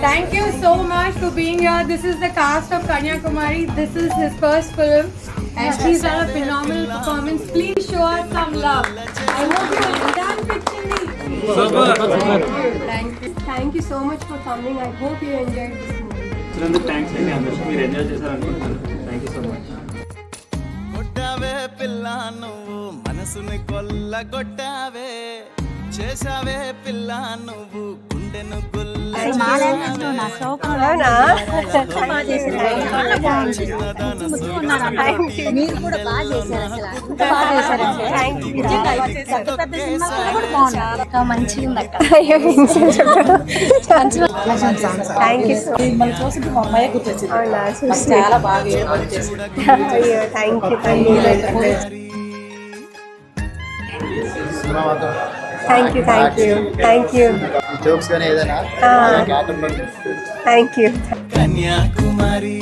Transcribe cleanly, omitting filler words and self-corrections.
Thank you so much for being here. This is the cast of Kanyakumari. This is his first film and he's done a phenomenal performance. Please show us some love. I hope you enjoyed picture me. Thank you so much for coming. I hope you enjoyed this movie. Thanks అండి అందరికీ మీరు enjoy చేశారనుకుంటున్నాను thank you so much కొట్టావే పిల్ల నువ్వు మనసుని కొల్లగొట్టావే చేసావే పిల్ల నువ్వు గుండెను మీరు కూడా బాగా చేశారు అసలు మంచిగా ఉంది అక్క థ్యాంక్ యూ సో మిమ్మల్ని చూసి మా అమ్మాయి గుర్తొచ్చింది మచ్. చాలా బాగా ఏర్పాటు చేసింది అయ్యో thank you thank you thank you thank you jokes కానీ ఏదైనా థ్యాంక్ యూ కన్యాకుమారి